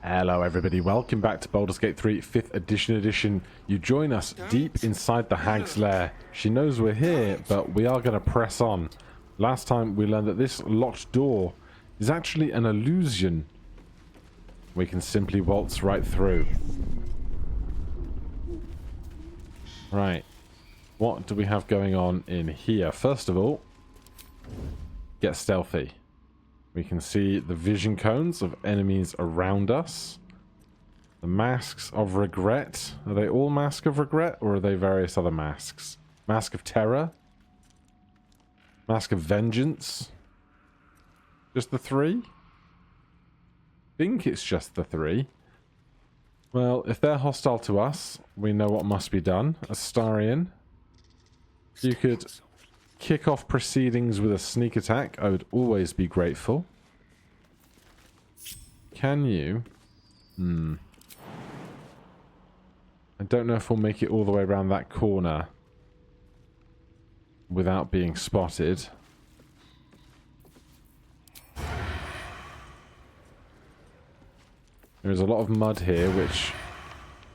Hello everybody, welcome back to Baldur's Gate 3 5th edition. You join us deep inside the hag's lair. She knows we're here, but we are going to press on. Last time we learned that this locked door is actually an illusion. We can simply waltz right through. Right, what do we have going on in here? First of all, get stealthy. We can see the vision cones of enemies around us. The masks of regret. Are they all Mask of Regret, or are they various other masks? Mask of Terror? Mask of Vengeance? Just the three? I think it's just the three. Well, if they're hostile to us, we know what must be done. Astarion, you could kick off proceedings with a sneak attack. I would always be grateful. Can you? I don't know if we'll make it all the way around that corner without being spotted. There's a lot of mud here, which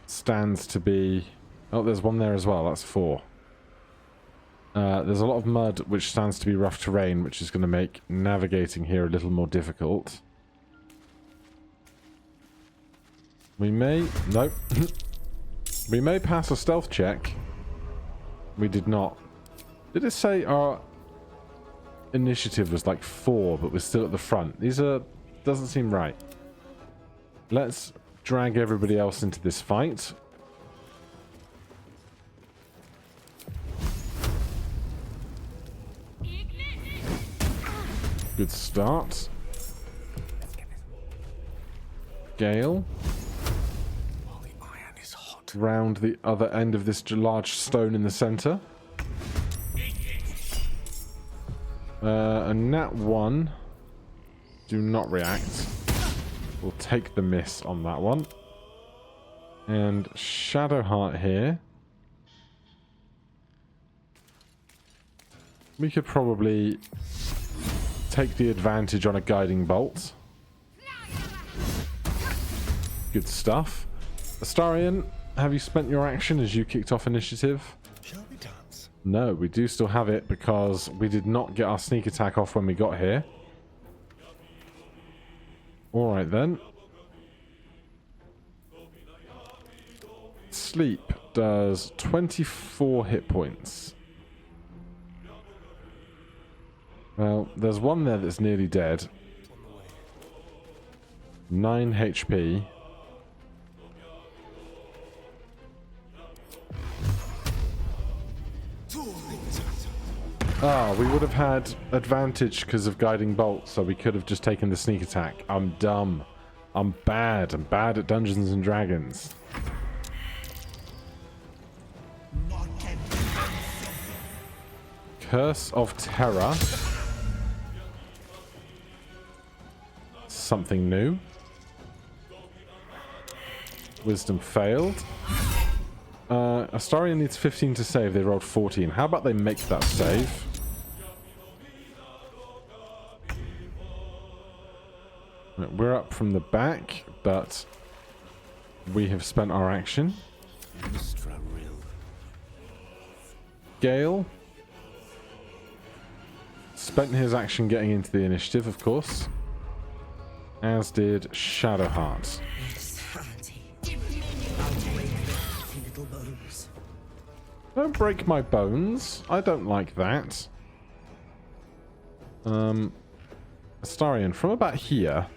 stands to be... Oh, there's one there as well. That's 4. There's a lot of mud, which stands to be rough terrain, which is going to make navigating here a little more difficult. We may... Nope. We may pass a stealth check. We did not. Did it say our initiative was like 4, but we're still at the front? These are... Doesn't seem right. Let's drag everybody else into this fight. Good start. Gale. Round the other end of this large stone in the center. A nat 1. Do not react. We'll take the miss on that one. And Shadowheart here. We could probably take the advantage on a guiding bolt. Good stuff. Astarion, have you spent your action as you kicked off initiative? Shall we dance? No, we do still have it because we did not get our sneak attack off when we got here. Alright then. Sleep does 24 hit points. Well, there's one there that's nearly dead. 9 HP. Ah, we would have had advantage because of guiding bolt, so we could have just taken the sneak attack. I'm dumb. I'm bad. I'm bad at Dungeons and Dragons. Curse of Terror. Something new. Wisdom failed. Astarion needs 15 to save. They rolled 14. How about they make that save? We're up from the back, but we have spent our action. Gale spent his action getting into the initiative, of course. As did Shadowheart. Don't break my bones. I don't like that. Astarion, from about here,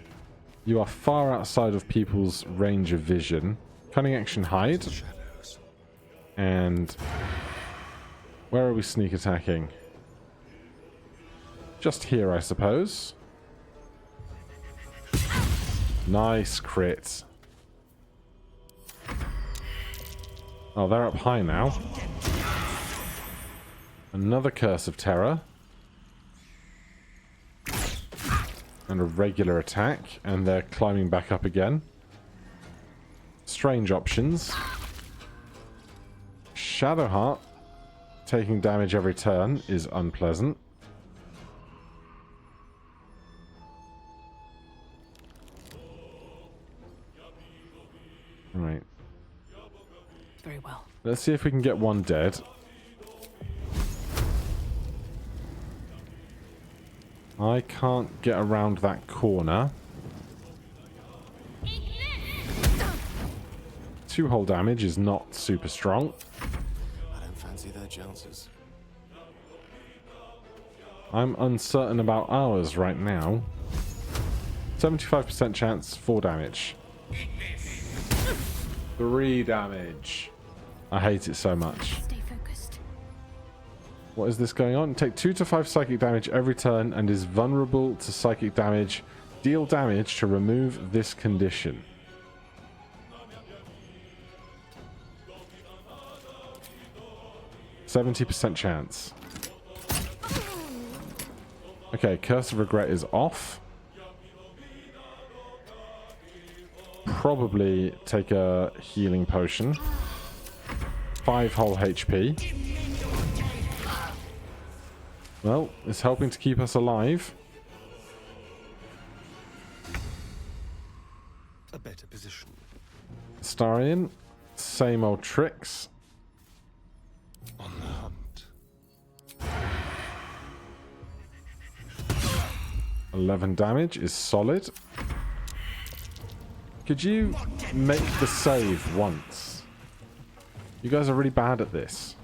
you are far outside of people's range of vision. Cunning action hide. And where are we sneak attacking? Just here, I suppose. Nice crit. Oh, they're up high now. Another Curse of Terror. And a regular attack. And they're climbing back up again. Strange options. Shadowheart taking damage every turn is unpleasant. Right. Very well. Let's see if we can get one dead. I can't get around that corner. 2 hull damage is not super strong. I don't fancy their chances. I'm uncertain about ours right now. 75% chance, 4 damage. 3 damage. I hate it so much. Stay focused. What is this going on? Take 2 to 5 psychic damage every turn and is vulnerable to psychic damage. Deal damage to remove this condition. %70 chance. Okay, Curse of Regret is off. Probably take a healing potion. 5 whole HP. Well, it's helping to keep us alive. A better position. Starion, same old tricks. On the hunt. 11 damage is solid. Could you make the save once? You guys are really bad at this.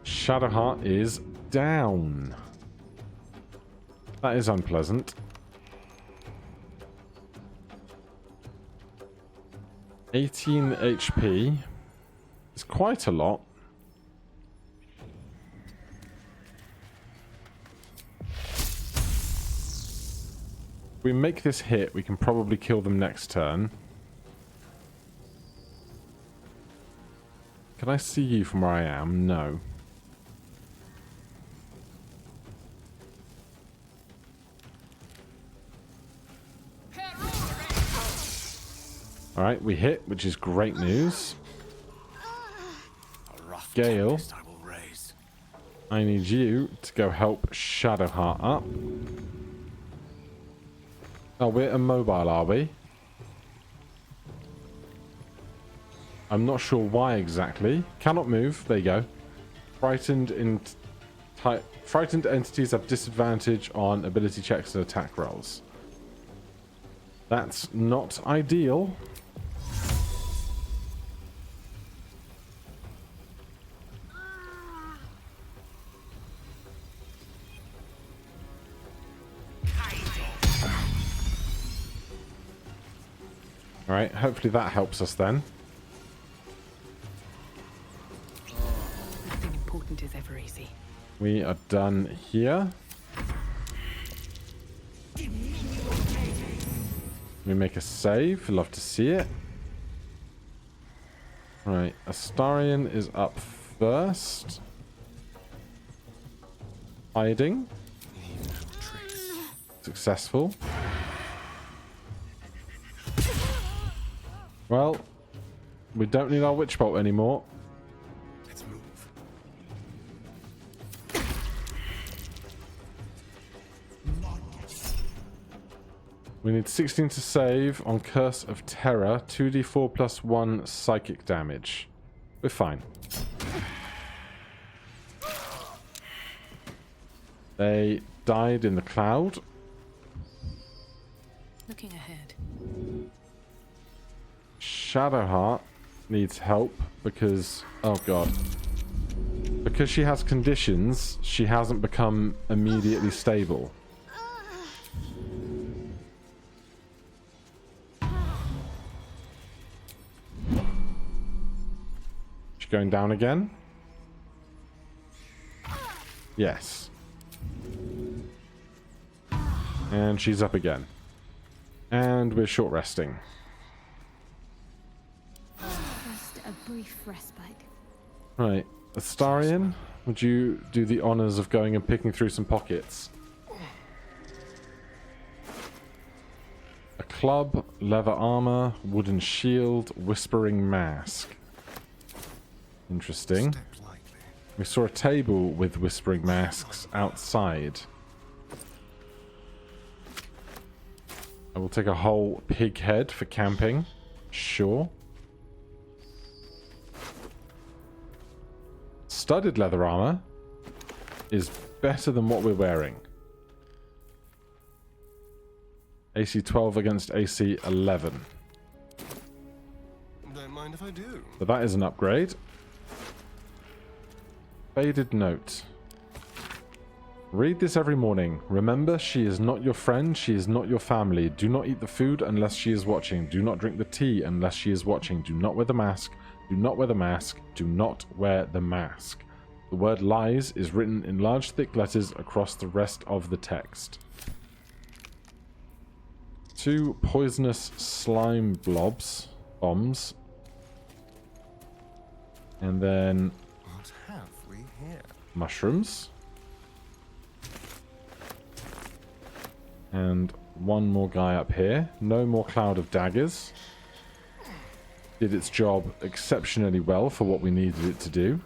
Shadowheart is down. That is unpleasant. 18 HP is quite a lot. If we make this hit, we can probably kill them next turn. Can I see you from where I am? No. Alright, we hit, which is great news. Gale, I need you to go help Shadowheart up. Oh, we're immobile, are we? I'm not sure why exactly. Cannot move. There you go. Frightened entities have disadvantage on ability checks and attack rolls. That's not ideal. Alright, hopefully that helps us then. Nothing important is ever easy. We are done here. We make a save. Love to see it. Right, Astarion is up first. Hiding. Successful. Well, we don't need our Witch Bolt anymore. Let's move. We need 16 to save on Curse of Terror. 2d4 plus 1 psychic damage. We're fine. They died in the cloud. Looking ahead. Shadowheart needs help because, oh god, because she has conditions, she hasn't become immediately stable. She's going down again. Yes. And she's up again. And we're short resting. A brief respite. Right, Astarion, would you do the honors of going and picking through some pockets? A club, leather armor, wooden shield, whispering mask. Interesting. We saw a table with whispering masks outside. I will take a whole pig head for camping. Sure. Studded leather armor is better than what we're wearing. AC 12 against AC 11. Don't mind if I do. But that is an upgrade. Faded note. Read this every morning. Remember, she is not your friend, she is not your family. Do not eat the food unless she is watching. Do not drink the tea unless she is watching. Do not wear the mask. Do not wear the mask. Do not wear the mask. The word lies is written in large thick letters across the rest of the text. 2 poisonous slime bombs. And then What have we here? mushrooms. And one more guy up here. No more cloud of daggers. Did its job exceptionally well for what we needed it to do.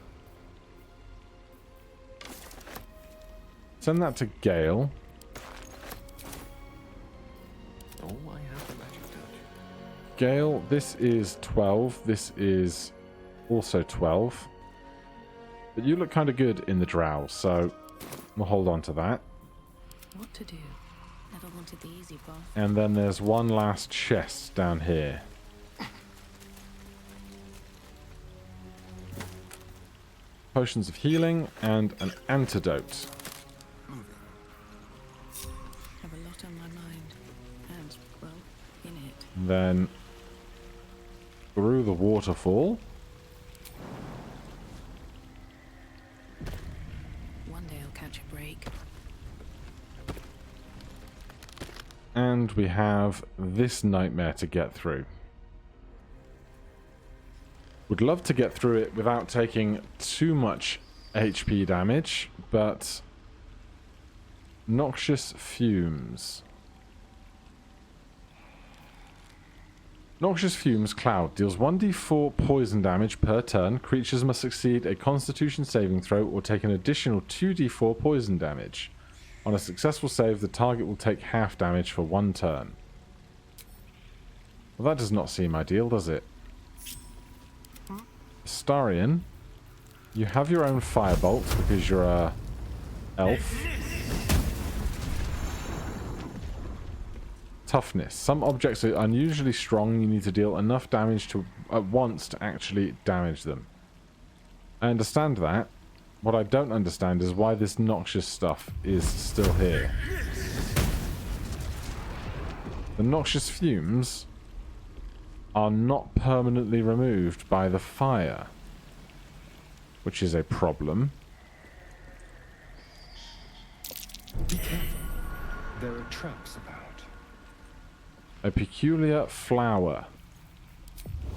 Send that to Gale. Oh, I have the magic touch. Gale, this is 12. This is also 12. But you look kind of good in the drow, so we'll hold on to that. What to do? Never wanted the easy path. And then there's one last chest down here. Potions of healing and an antidote. Have a lot on my mind. And, well, in it. And then through the waterfall. One day I'll catch a break. And we have this nightmare to get through. Would love to get through it without taking too much HP damage, but noxious fumes. Noxious fumes cloud deals 1d4 poison damage per turn. Creatures must succeed a constitution saving throw or take an additional 2d4 poison damage. On a successful save, the target will take half damage for 1 turn. Well, that does not seem ideal, does it? Astarion, you have your own firebolt because you're a elf. Toughness. Some objects are unusually strong. You need to deal enough damage to at once to actually damage them. I understand that. What I don't understand is why this noxious stuff is still here. The noxious fumes are not permanently removed by the fire, which is a problem. Be careful. There are traps about. A peculiar flower.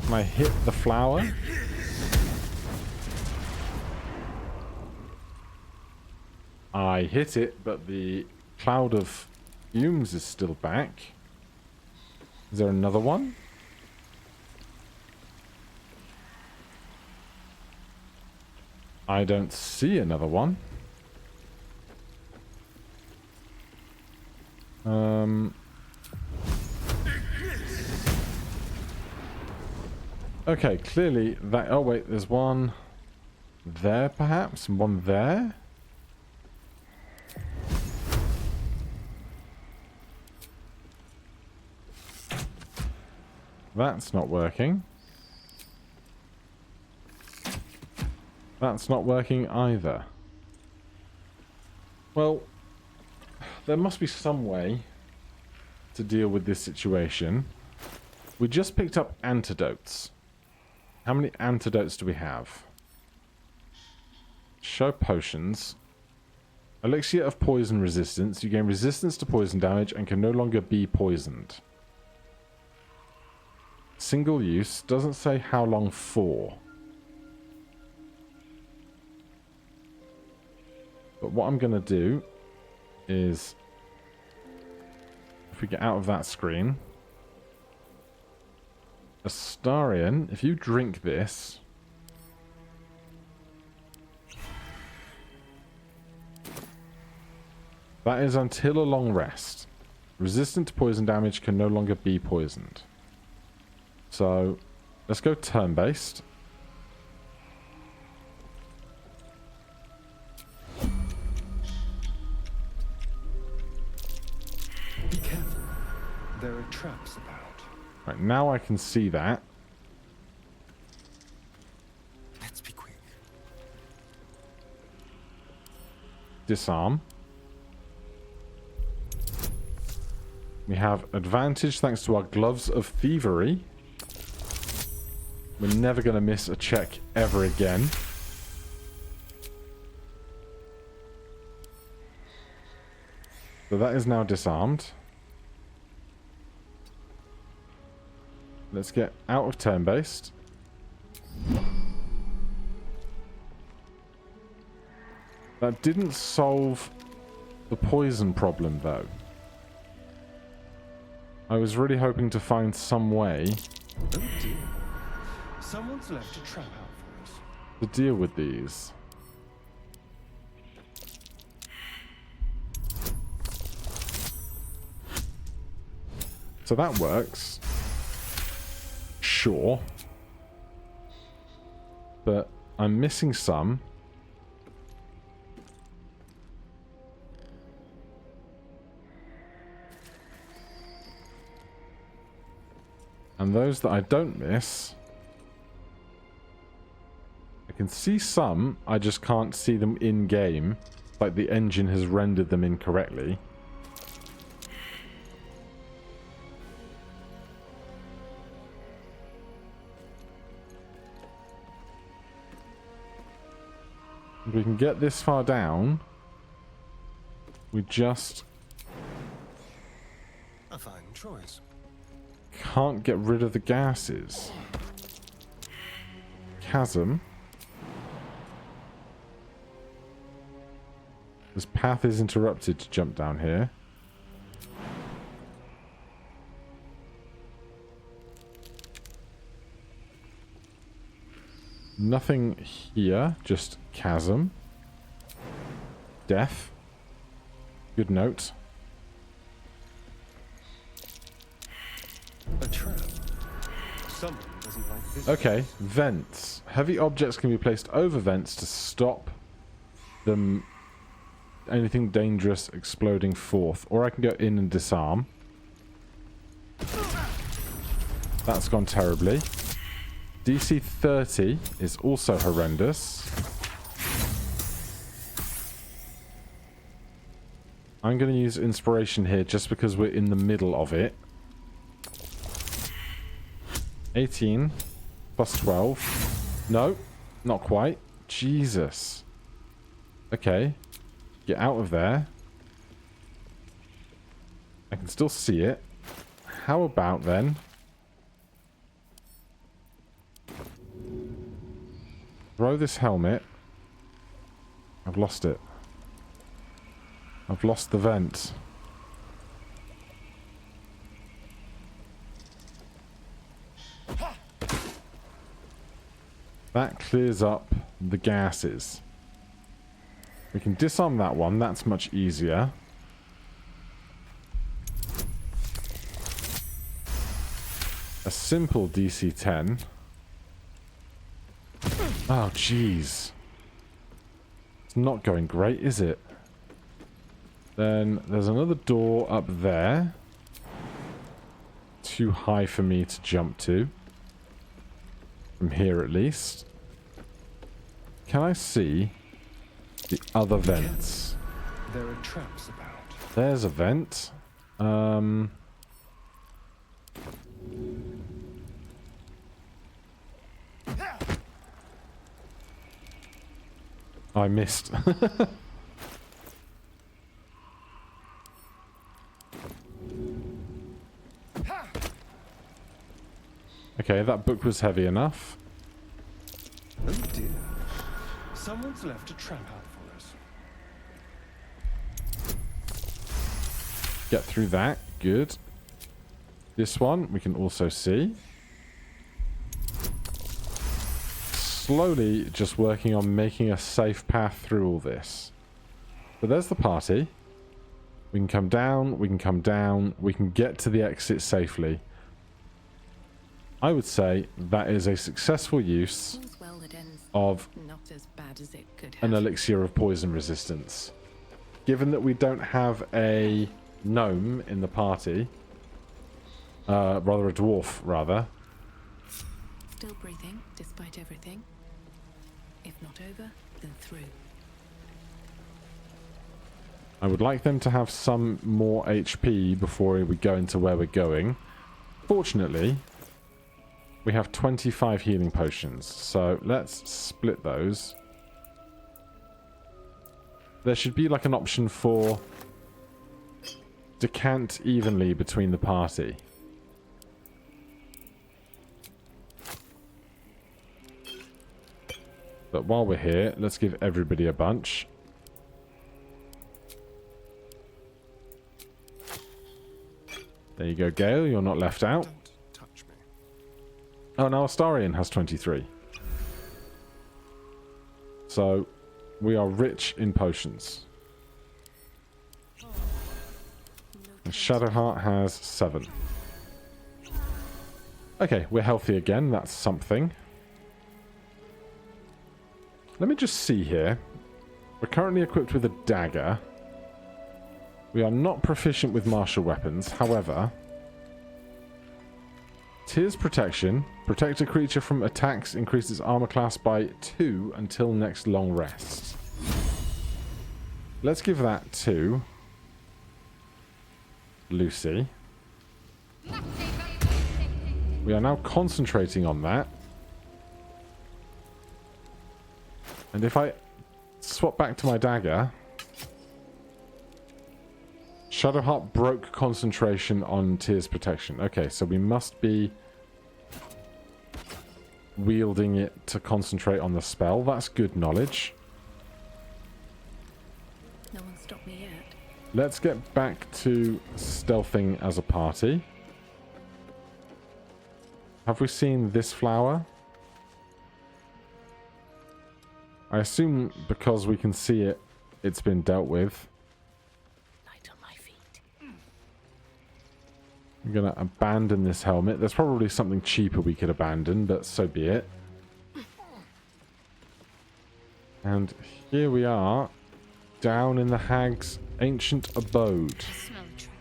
Can I hit the flower? I hit it, but the cloud of fumes is still back. Is there another one? I don't see another one. Okay, clearly that... Oh, wait, there's one there, perhaps? And one there? That's not working. That's not working either. Well, there must be some way to deal with this situation. We just picked up antidotes. How many antidotes do we have? Show potions. Elixir of poison resistance. You gain resistance to poison damage and can no longer be poisoned. Single use. Doesn't say how long for. But what I'm going to do is, if we get out of that screen, Astarion, if you drink this, That is until a long rest. Resistant to poison damage can no longer be poisoned. So, let's go turn-based. Be careful. There are traps about. Right, now I can see that. Let's be quick. Disarm. We have advantage thanks to our gloves of thievery. We're never going to miss a check ever again. So that is now disarmed. Let's get out of turn-based. That didn't solve the poison problem, though. I was really hoping to find some way Oh dear. Someone's left a trap out for us. to deal with these. So that works. Sure. But I'm missing some. And those that I don't miss, I can see some, I just can't see them in-game. Like the engine has rendered them incorrectly. If we can get this far down, we just A fine choice. can't get rid of the gases. Chasm. This path is interrupted to jump down here. Nothing here, just chasm. Death. Good note. A trap. Someone doesn't like this. Okay, vents. Heavy objects can be placed over vents to stop them, anything dangerous exploding forth. Or I can go in and disarm. That's gone terribly. DC 30 is also horrendous. I'm going to use inspiration here just because we're in the middle of it. 18 plus 12. No, not quite. Jesus. Okay. Get out of there. I can still see it. How about then? Throw this helmet. I've lost it. I've lost the vent. That clears up the gases. We can disarm that one. That's much easier. A simple DC 10. Oh, jeez. It's not going great, is it? Then there's another door up there. Too high for me to jump to. From here, at least. Can I see the other vents? There are traps about. There's a vent. I missed. Okay, that book was heavy enough. Oh dear. Someone's left a trap out for us. Get through that. Good. This one we can also see. Slowly just working on making a safe path through all this. But there's the party. We can come down, we can come down, we can get to the exit safely. I would say that is a successful use All's well that ends of not as bad as it could an have. elixir of poison resistance. Given that we don't have a gnome in the party, rather a dwarf, rather, Still breathing, despite everything. If not over, then through. I would like them to have some more HP before we go into where we're going. Fortunately, we have 25 healing potions, so let's split those. There should be like an option for decant evenly between the party. But while we're here, let's give everybody a bunch. There you go, Gale. You're not left out. Don't touch me. Oh, now Astarion has 23. So, we are rich in potions. And Shadowheart has 7. Okay, we're healthy again. That's something. Let me just see here. We're currently equipped with a dagger. We are not proficient with martial weapons. However, Tears Protection. Protect a creature from attacks. Increases armor class by 2 until next long rest. Let's give that to Lucy. We are now concentrating on that. And if I swap back to my dagger, Shadowheart broke concentration on Tears Protection. Okay, so we must be wielding it to concentrate on the spell. That's good knowledge. No one stopped me yet. Let's get back to stealthing as a party. Have we seen this flower? I assume because we can see it, it's been dealt with. Light on my feet. I'm going to abandon this helmet. There's probably something cheaper we could abandon, but so be it. And here we are, down in the hag's ancient abode. Smell the trap.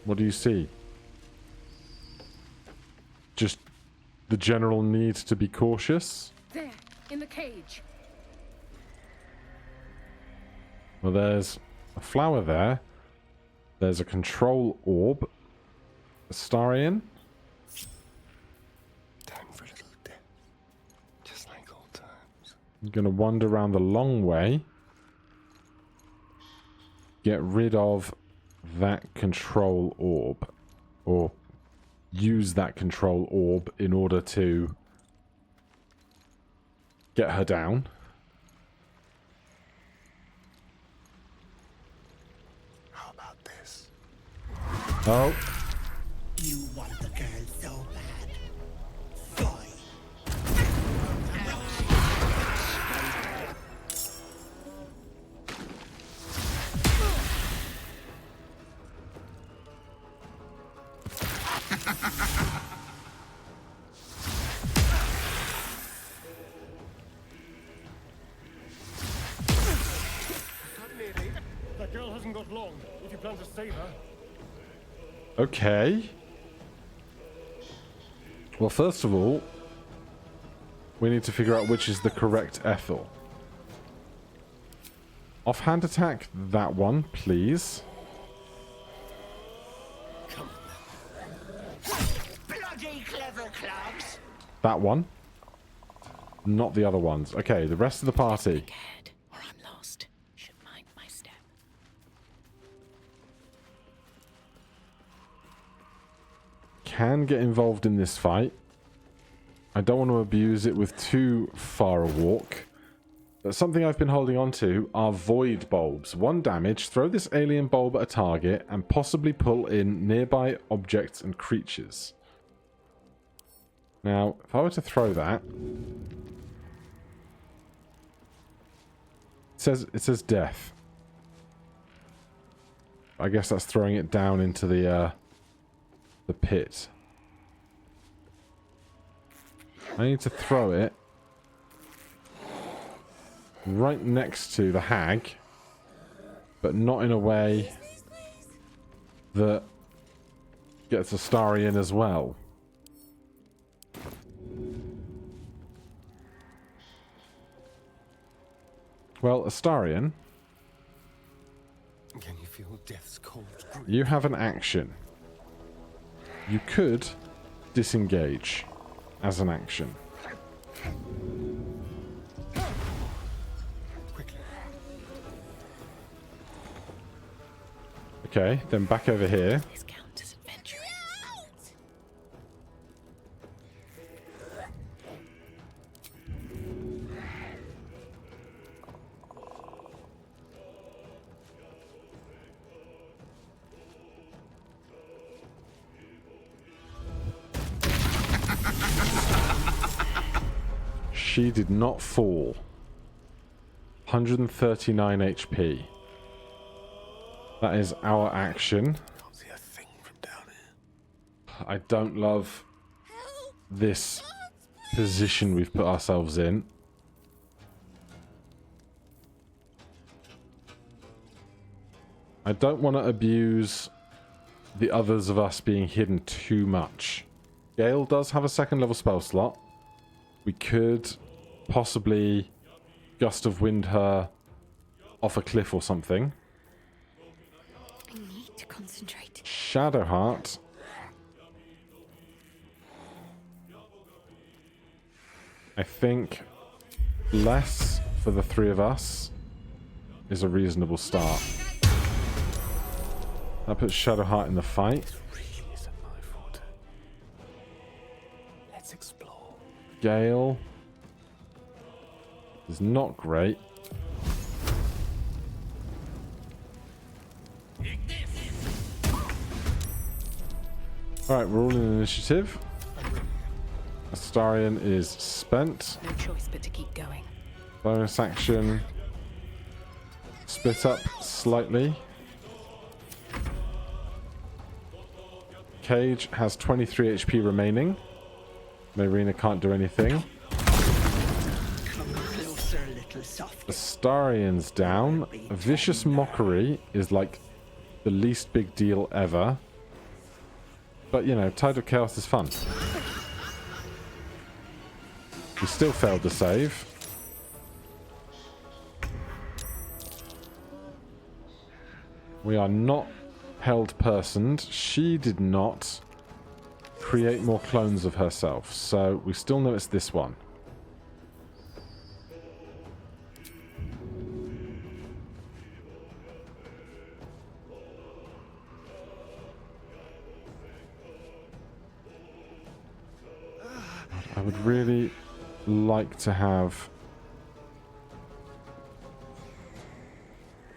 What do you see? Just the general need to be cautious? There, in the cage. Well, there's a flower there. There's a control orb. Astarion. Time for a little death. Just like old times. I'm going to wander around the long way. Get rid of that control orb. Or use that control orb in order to get her down. How about this? Oh, You want the girl so bad. Fine. Nearly. That girl hasn't got long. If you plan to save her. okay. Well, first of all, we need to figure out which is the correct Ethel. Offhand attack, that one, please. Bloody clever clubs. That one. Not the other ones. Okay, the rest of the party. Ahead, or I'm lost. Should mind my step. Can get involved in this fight. I don't want to abuse it with too far a walk. But something I've been holding on to are void bulbs. 1 damage, throw this alien bulb at a target and possibly pull in nearby objects and creatures. Now, if I were to throw that, it says death. I guess that's throwing it down into the pit. I need to throw it right next to the hag, but not in a way that gets Astarion as well. Well, Astarion, Can you feel death's cold grip? you have an action. You could disengage as an action. Quickly. Okay, then back over here. This count as adventure. She did not fall. 139 HP. That is our action. Can't see a thing from down here. I don't love this position we've put ourselves in. I don't want to abuse the others of us being hidden too much. Gale does have a second level spell slot. We could possibly gust of wind her off a cliff or something. I need to concentrate. Shadowheart. I think less for the three of us is a reasonable start. That puts Shadowheart in the fight. Really isn't my forte. Let's explore. Gale is not great. Alright, we're all in initiative. Astarion is spent. No choice but to keep going. Bonus action. Split up slightly. Cage has 23 HP remaining. Marina can't do anything. Come closer, little soft. Astarion's down. Vicious Mockery is like the least big deal ever. But, you know, Tide of Chaos is fun. We still failed to save. We are not held personed. She did not create more clones of herself. So we still know it's this one. I would really like to have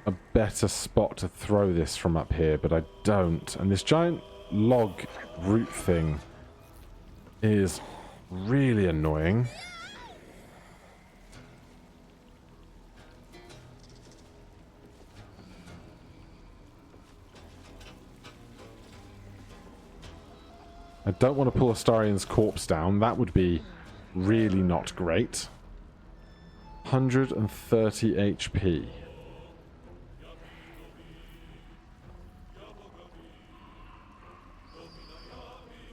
a better spot to throw this from up here, but I don't. And this giant log root thing is really annoying. I don't want to pull Astarion's corpse down. That would be really not great. 130 HP.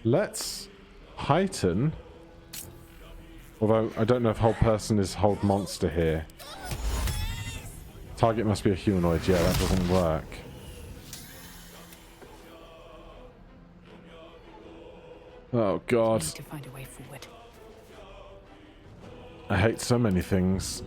Let's heighten. Although, I don't know if hold person is hold monster here. Target must be a humanoid. Yeah, that doesn't work. Oh, God. Need to find a way forward. I hate so many things.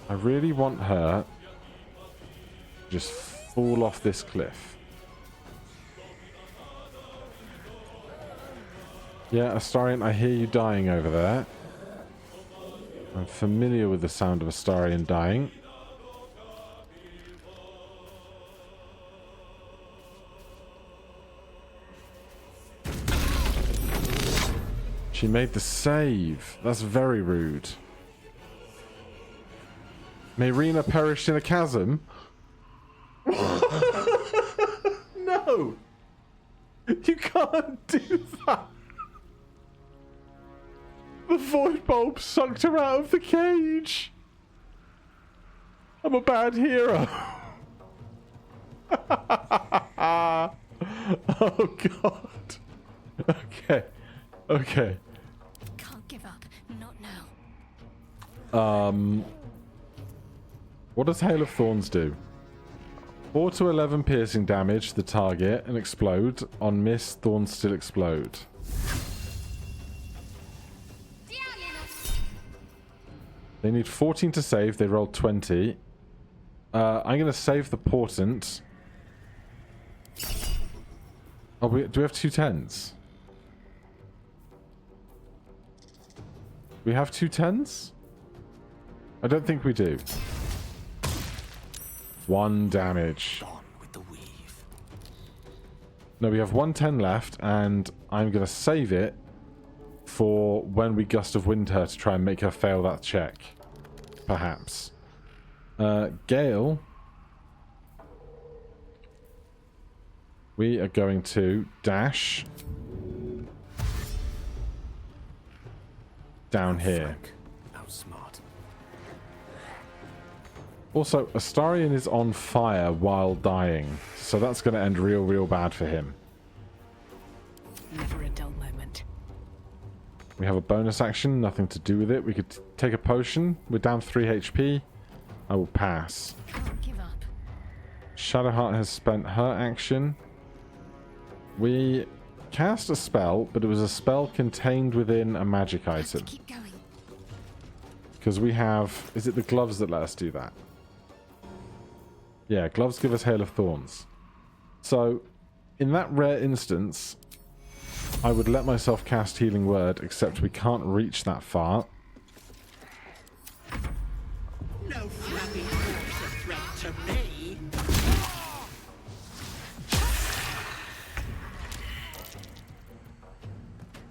I really want her to just fall off this cliff. Yeah, Astarion, I hear you dying over there. I'm familiar with the sound of Astarion dying. She made the save. That's very rude. May Rena perished in a chasm? No! You can't do that! The void bulb sucked her out of the cage! I'm a bad hero! Oh god. Okay. Okay. Can't give up. Not now. What does Hail of Thorns do? 4 to 11 piercing damage to the target and explode. On miss, thorns still explode. They need 14 to save. They rolled 20. I'm going to save the portent. Oh, do we have 2 10s? We have 2 10s? I don't think we do. 1 damage. Gone with the weave. No, we have 1 10 left, and I'm going to save it for when we Gust of Wind her to try and make her fail that check. Perhaps. Gale. We are going to dash down here. Outsmart. Also, Astarion is on fire while dying, so that's going to end real bad for him. Never a dull moment. We have a bonus action, nothing to do with it. We could take a potion. We're down 3 HP. I will pass. Can't give up. Shadowheart has spent her action. We cast a spell, but it was a spell contained within a magic item. Keep going. Because we have... Is it the gloves that let us do that? Yeah, gloves give us Hail of Thorns. So, in that rare instance, I would let myself cast Healing Word, except we can't reach that far. No flappy horse a threat to me.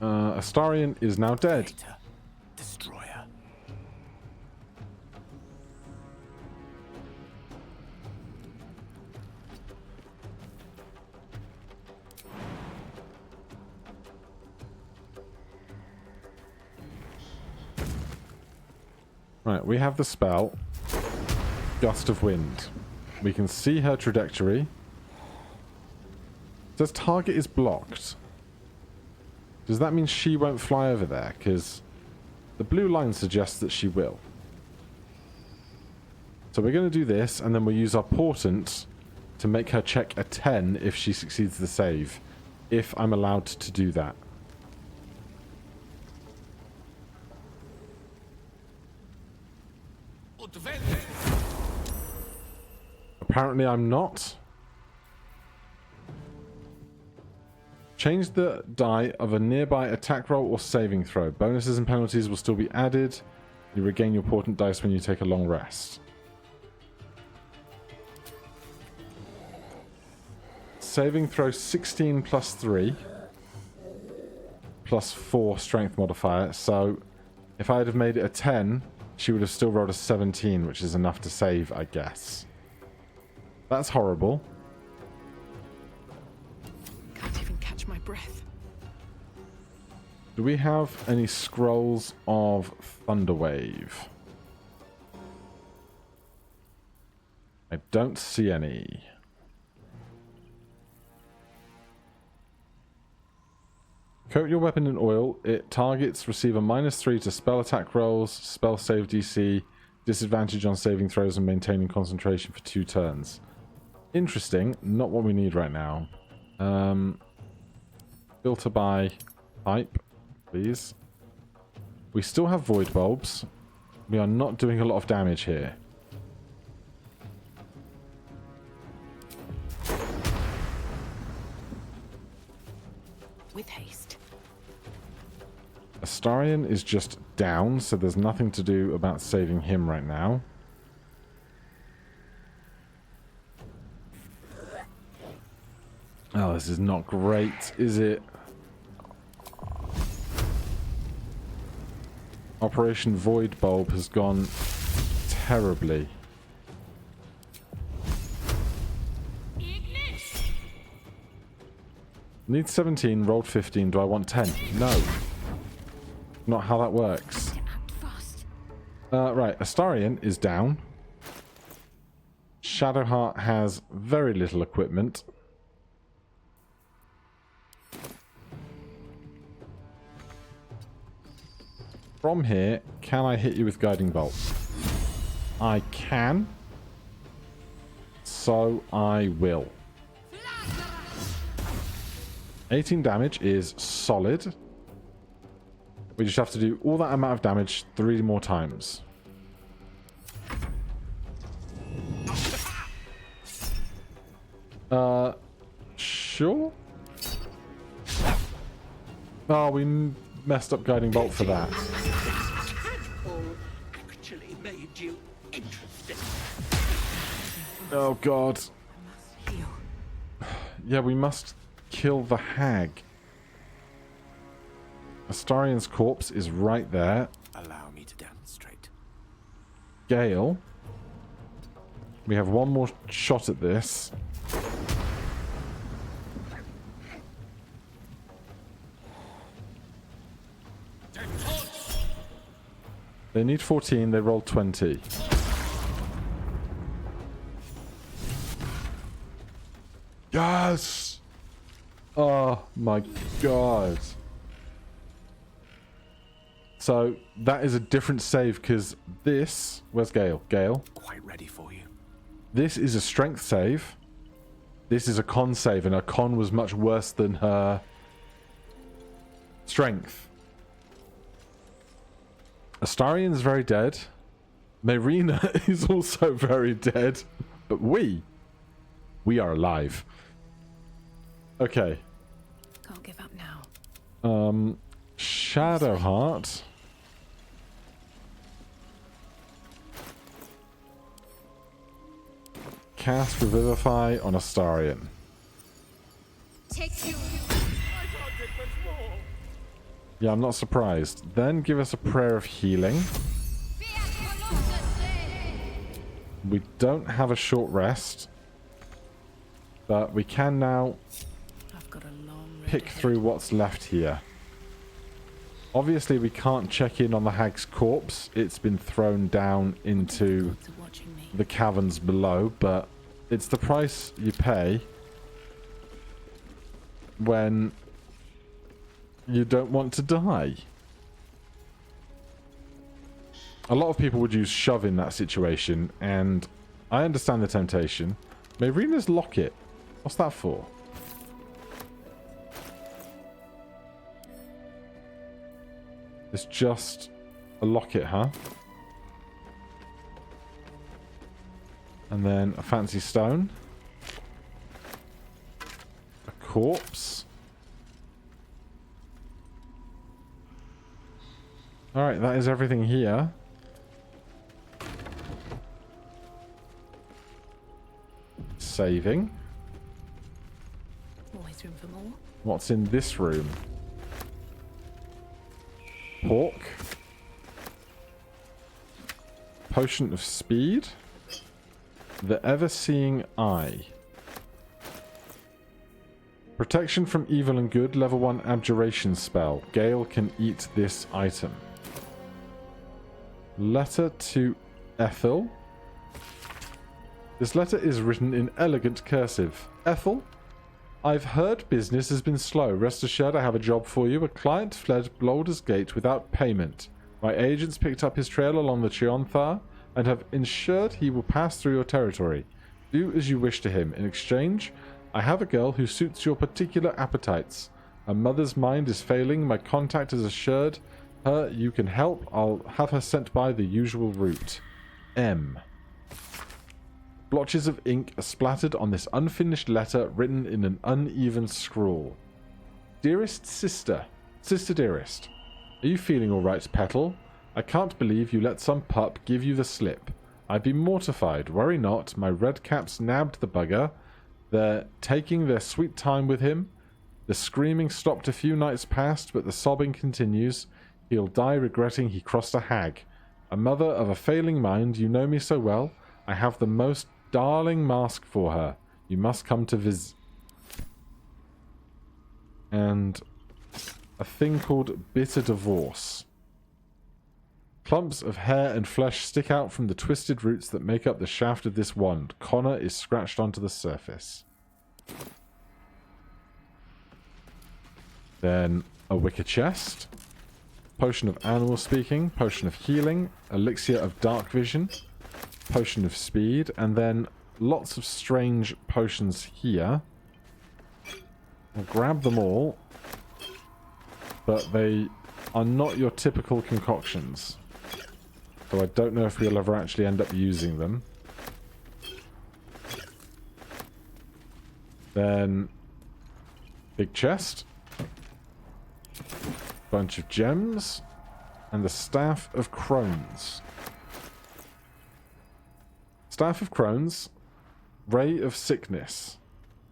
Astarion is now dead. Traitor. Destroyer. Right, we have the spell. Gust of Wind. We can see her trajectory. It says target is blocked. Does that mean she won't fly over there? Because the blue line suggests that she will. So we're going to do this, and then we'll use our portent to make her check a 10 if she succeeds the save. If I'm allowed to do that. Apparently I'm not. Change the die of a nearby attack roll or saving throw. Bonuses and penalties will still be added. You regain your portent dice when you take a long rest. Saving throw 16 plus 3 plus 4 strength modifier. So if I'd have made it a 10, she would have still rolled a 17, which is enough to save, I guess. That's horrible. Can't even catch my breath. Do we have any scrolls of Thunderwave? I don't see any. Coat your weapon in oil. It targets receive a -3 to spell attack rolls, spell save DC, disadvantage on saving throws, and maintaining concentration for 2 turns. Interesting. Not what we need right now. Filter by type, please. We still have void bulbs. We are not doing a lot of damage here. With haste. Astarion is just down, so there's nothing to do about saving him right now. Oh, this is not great, is it? Operation Void Bulb has gone terribly. Need 17, rolled 15. Do I want 10? No. Not how that works. Right, Astarion is down. Shadowheart has very little equipment. From here, can I hit you with Guiding Bolt? I can. So I will. 18 damage is solid. We just have to do all that amount of damage 3 more times. Sure? Oh, we messed up Guiding Bolt for that. Actually made you interested. Oh, God. Yeah, we must kill the hag. Astarion's corpse is right there. Allow me to demonstrate. Gale. We have one more shot at this. They need 14, they rolled 20. Yes! Oh my god. So, that is a different save because this... Where's Gale? Gale? Quite ready for you. This is a strength save. This is a con save, and her con was much worse than her strength. Astarion's very dead. Marina is also very dead. But we are alive. Okay. Can't give up now. Shadowheart. Cast Revivify on Astarion. Take you. Yeah, I'm not surprised. Then give us a prayer of healing. We don't have a short rest. But we can now I've got a long road pick ahead. through what's left here. Obviously, we can't check in on the hag's corpse. It's been thrown down into Lots of watching me. the caverns below, but it's the price you pay when you don't want to die. A lot of people would use shove in that situation, and I understand the temptation. Marina's locket. What's that for? It's just a locket, huh? And then a fancy stone. A corpse. Alright, that is everything here. Saving. Always room for more. What's in this room? Pork. Potion of speed. The ever-seeing eye. Protection from evil and good, level 1 abjuration spell. Gale can eat this item. Letter to Ethel. This letter is written in elegant cursive. Ethel, I've heard business has been slow. Rest assured I have a job for you. A client fled Baldur's Gate without payment. My agents picked up his trail along the Chionthar and have ensured he will pass through your territory. Do as you wish to him. In exchange, I have a girl who suits your particular appetites. Her mother's mind is failing. My contact has assured her you can help. I'll have her sent by the usual route. M. Blotches of ink are splattered on this unfinished letter written in an uneven scrawl. Dearest sister, sister dearest, are you feeling alright, Petal? I can't believe you let some pup give you the slip. I'd be mortified. Worry not, my redcaps nabbed the bugger. They're taking their sweet time with him. The screaming stopped a few nights past, but the sobbing continues. He'll die regretting he crossed a hag. A mother of a failing mind, you know me so well. I have the most darling mask for her. You must come to visit. And a thing called bitter divorce. Clumps of hair and flesh stick out from the twisted roots that make up the shaft of this wand. Connor is scratched onto the surface. Then a wicker chest. Potion of animal speaking. Potion of healing. Elixir of dark vision. Potion of speed. And then lots of strange potions here. I'll grab them all. But they are not your typical concoctions. So I don't know if we'll ever actually end up using them. Then big chest. Bunch of gems. And the Staff of Crones. Staff of Crones. Ray of Sickness.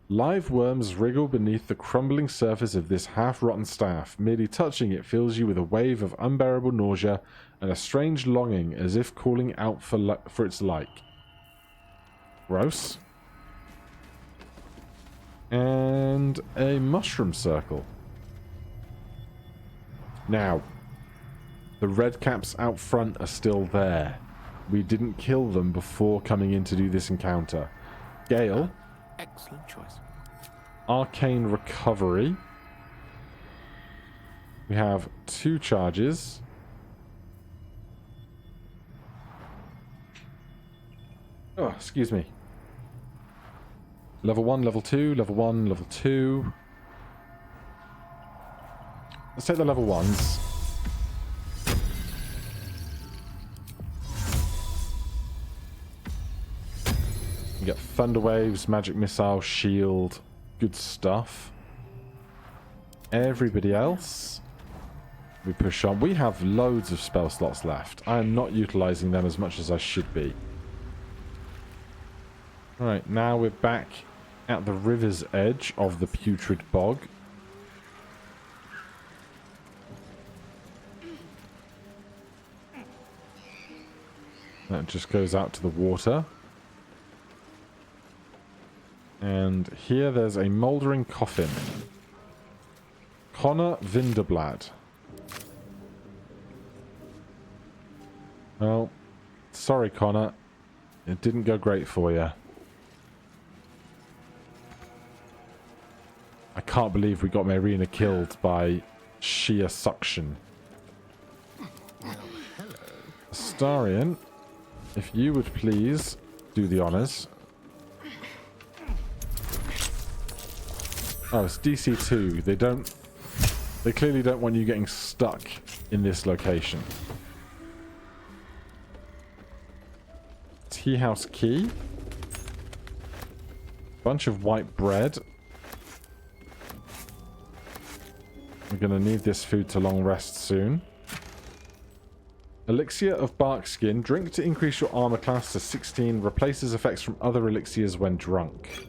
Live worms wriggle beneath the crumbling surface of this half-rotten staff. Merely touching it fills you with a wave of unbearable nausea and a strange longing as if calling out for its like. Gross. And a mushroom circle. Now, the red caps out front are still there. We didn't kill them before coming in to do this encounter. Gale. Excellent choice. Arcane Recovery. We have 2 charges. Oh, excuse me. Level 1, level 2, level 1, level 2. Let's take the level 1s. We get Thunder Waves, Magic Missile, Shield. Good stuff. Everybody else, we push on. We have loads of spell slots left. I am not utilizing them as much as I should be. Alright, now we're back at the river's edge of the putrid bog. That just goes out to the water. And here there's a mouldering coffin. Connor Vinderblad. Well, sorry Connor. It didn't go great for you. I can't believe we got Marina killed by sheer suction. Astarion, if you would please do the honors. Oh, it's DC 2. They clearly don't want you getting stuck in this location. Tea house key. Bunch of white bread. We're going to need this food to long rest soon. Elixir of bark skin. Drink to increase your armor class to 16. Replaces effects from other elixirs when drunk.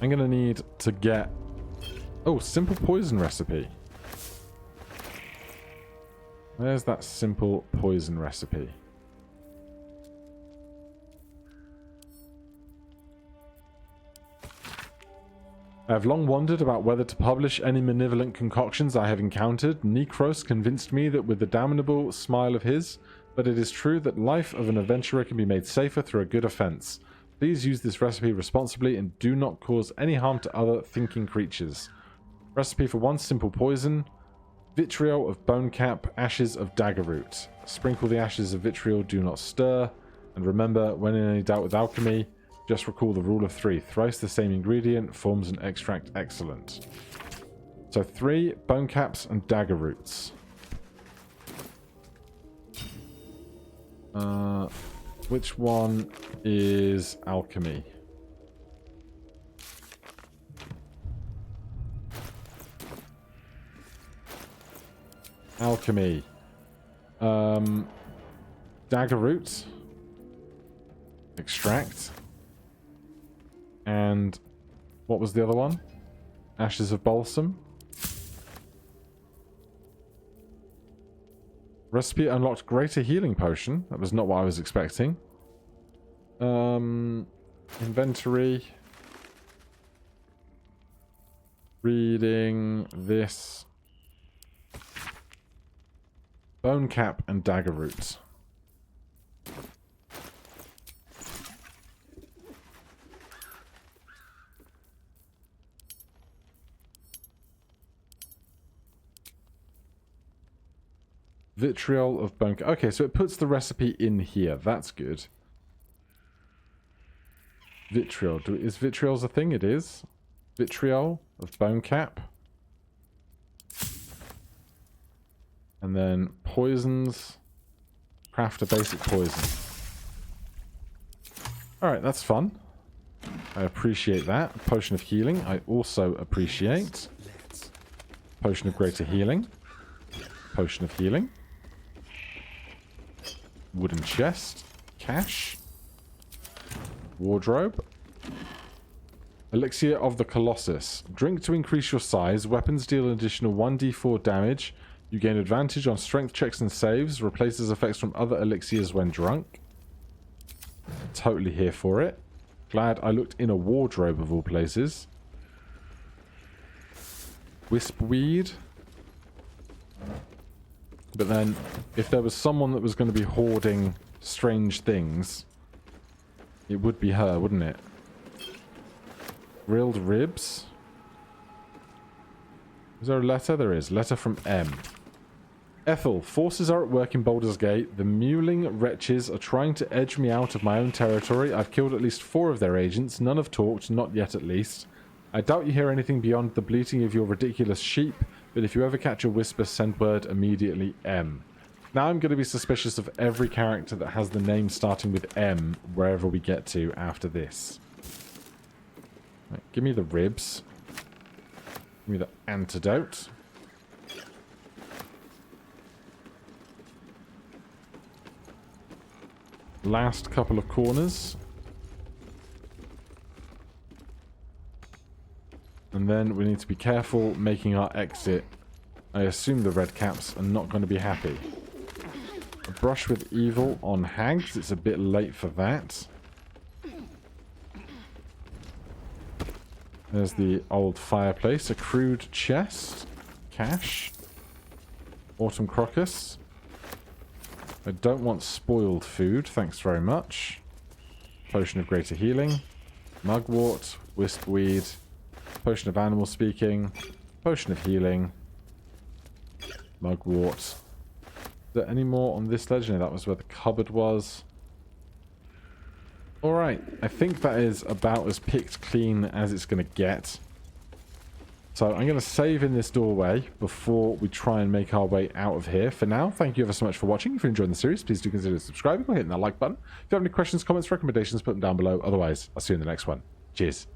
I'm going to need to get... Oh, simple poison recipe. Where's that simple poison recipe? I have long wondered about whether to publish any malevolent concoctions I have encountered. Nekros convinced me that with the damnable smile of his, but it is true that life of an adventurer can be made safer through a good offense. Please use this recipe responsibly and do not cause any harm to other thinking creatures. Recipe for 1 simple poison. Vitriol of bone cap, ashes of dagger root. Sprinkle the ashes of vitriol, do not stir. And remember, when in any doubt with alchemy, just recall the rule of 3. Thrice the same ingredient forms an extract excellent. So 3 bone caps and dagger roots. Which one is alchemy? Alchemy. Dagger root. Extract. And what was the other one? Ashes of balsam. Recipe unlocked greater healing potion. That was not what I was expecting. Inventory. Reading this. Bone cap and dagger roots. Vitriol of bone cap. Okay, so it puts the recipe in here. That's good. Vitriol. Is vitriol's a thing? It is. Vitriol of bone cap. And then poisons. Craft a basic poison. Alright, that's fun. I appreciate that. Potion of healing, I also appreciate. Potion of greater healing. Potion of healing. Wooden chest. Cash. Wardrobe. Elixir of the Colossus. Drink to increase your size. Weapons deal an additional 1d4 damage. You gain advantage on strength checks and saves. Replaces effects from other elixirs when drunk. Totally here for it. Glad I looked in a wardrobe of all places. Wispweed. But then, if there was someone that was going to be hoarding strange things, it would be her, wouldn't it? Grilled ribs. Is there a letter? There is. Letter from M. Ethel, forces are at work in Baldur's Gate. The mewling wretches are trying to edge me out of my own territory. I've killed at least 4 of their agents. None have talked, not yet at least. I doubt you hear anything beyond the bleating of your ridiculous sheep, but if you ever catch a whisper, send word immediately, M. Now I'm going to be suspicious of every character that has the name starting with M, wherever we get to after this. Right, give me the ribs. Give me the antidote. Last couple of corners. And then we need to be careful making our exit. I assume the red caps are not going to be happy. A brush with evil on hags. It's a bit late for that. There's the old fireplace. A crude chest. Cash. Autumn crocus. I don't want spoiled food. Thanks very much. Potion of greater healing. Mugwort. Wispweed. Potion of animal speaking. Potion of healing. Mugwort. Is there any more on this legend? That was where the cupboard was. Alright, I think that is about as picked clean as it's going to get. So I'm going to save in this doorway before we try and make our way out of here. For now, thank you ever so much for watching. If you're enjoying the series, please do consider subscribing or hitting that like button. If you have any questions, comments, recommendations, put them down below. Otherwise, I'll see you in the next one. Cheers.